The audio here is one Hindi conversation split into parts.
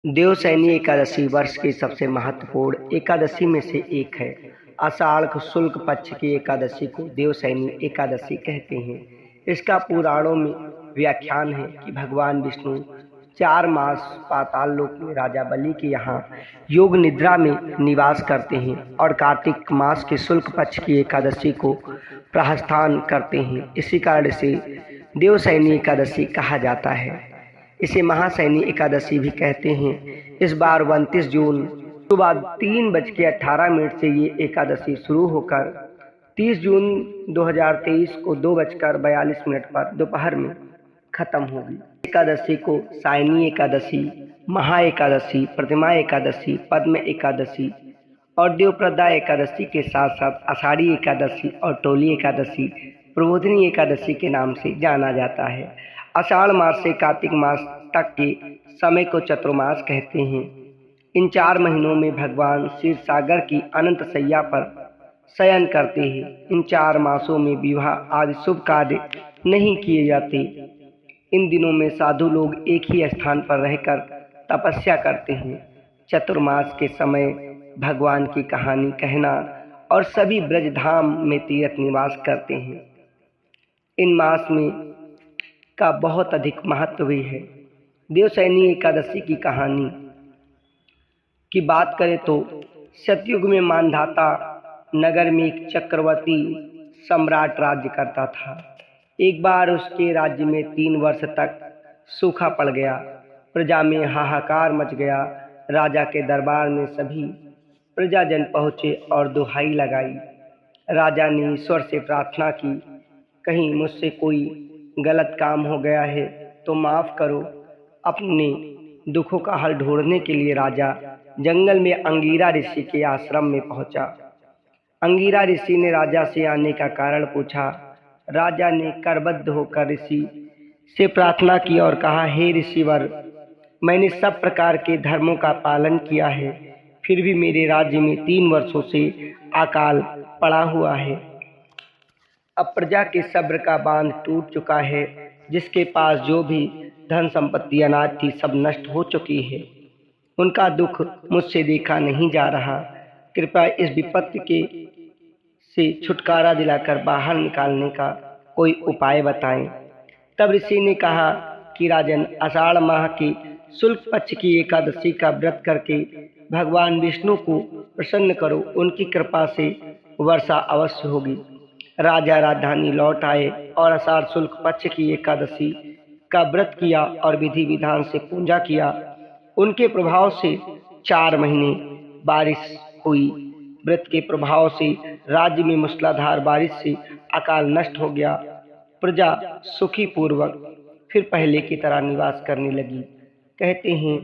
देवशयनी एकादशी वर्ष की सबसे महत्वपूर्ण एकादशी में से एक है। आषाढ़ शुक्ल पक्ष की एकादशी को देवशयनी एकादशी कहते हैं। इसका पुराणों में व्याख्यान है कि भगवान विष्णु 4 मास पाताल लोक में राजा बलि के यहाँ योग निद्रा में निवास करते हैं और कार्तिक मास के शुक्ल पक्ष की एकादशी को प्रस्थान करते हैं। इसी कारण से देवशयनी एकादशी कहा जाता है। इसे महाशयनी एकादशी भी कहते हैं। इस बार 29 जून सुबह 3:18 से ये एकादशी शुरू होकर 30 जून 2023 को 2:42 पर दोपहर में खत्म होगी। एकादशी को सायनी एकादशी, महा एकादशी, प्रतिमा एकादशी, पद्म एकादशी और देवप्रदा एकादशी के साथ साथ आषाढ़ी एकादशी और टोली एकादशी, प्रबोधिनी एकादशी के नाम से जाना जाता है। आषाढ़ मास से कार्तिक मास तक के समय को चतुर्मास कहते हैं। इन 4 महीनों में भगवान क्षीर सागर की अनंत शैया पर शयन करते हैं। इन 4 मासों में विवाह आदि शुभ कार्य नहीं किए जाते। इन दिनों में साधु लोग एक ही स्थान पर रहकर तपस्या करते हैं। चतुर्मास के समय भगवान की कहानी कहना और सभी ब्रजधाम में तीर्थ निवास करते हैं। इन मास में का बहुत अधिक महत्व भी है। देवशयनी एकादशी की कहानी की बात करें तो सतयुग में मानधाता नगर में एक चक्रवर्ती सम्राट राज्य करता था। एक बार उसके राज्य में 3 वर्ष तक सूखा पड़ गया। प्रजा में हाहाकार मच गया। राजा के दरबार में सभी प्रजाजन पहुँचे और दुहाई लगाई। राजा ने ईश्वर से प्रार्थना की, कहीं मुझसे कोई गलत काम हो गया है तो माफ़ करो। अपने दुखों का हल ढूंढने के लिए राजा जंगल में अंगीरा ऋषि के आश्रम में पहुंचा। अंगीरा ऋषि ने राजा से आने का कारण पूछा। राजा ने करबद्ध होकर ऋषि से प्रार्थना की और कहा, हे ऋषिवर, मैंने सब प्रकार के धर्मों का पालन किया है, फिर भी मेरे राज्य में 3 वर्षों से अकाल पड़ा हुआ है। अब प्रजा के सब्र का बांध टूट चुका है। जिसके पास जो भी धन संपत्ति अनाज थी सब नष्ट हो चुकी है। उनका दुख मुझसे देखा नहीं जा रहा। कृपया इस विपत्ति के से छुटकारा दिलाकर बाहर निकालने का कोई उपाय बताएं। तब ऋषि ने कहा कि राजन, आषाढ़ माह की शुक्ल पक्ष की एकादशी का व्रत करके भगवान विष्णु को प्रसन्न करो। उनकी कृपा से वर्षा अवश्य होगी। राजा राजधानी लौट आए और आषाढ़ शुक्ल पक्ष की एकादशी का व्रत किया और विधि विधान से पूजा किया। उनके प्रभाव से 4 महीने बारिश हुई। व्रत के प्रभाव से राज्य में मूसलाधार बारिश से अकाल नष्ट हो गया। प्रजा सुखी पूर्वक फिर पहले की तरह निवास करने लगी। कहते हैं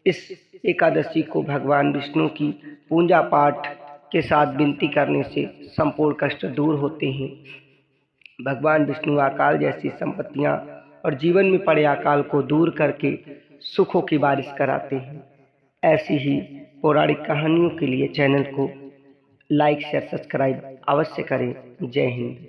इस एकादशी को भगवान विष्णु की पूजा पाठ के साथ विनती करने से संपूर्ण कष्ट दूर होते हैं। भगवान विष्णु अकाल जैसी संपत्तियां और जीवन में पड़े अकाल को दूर करके सुखों की बारिश कराते हैं। ऐसी ही पौराणिक कहानियों के लिए चैनल को लाइक शेयर सब्सक्राइब अवश्य करें। जय हिंद।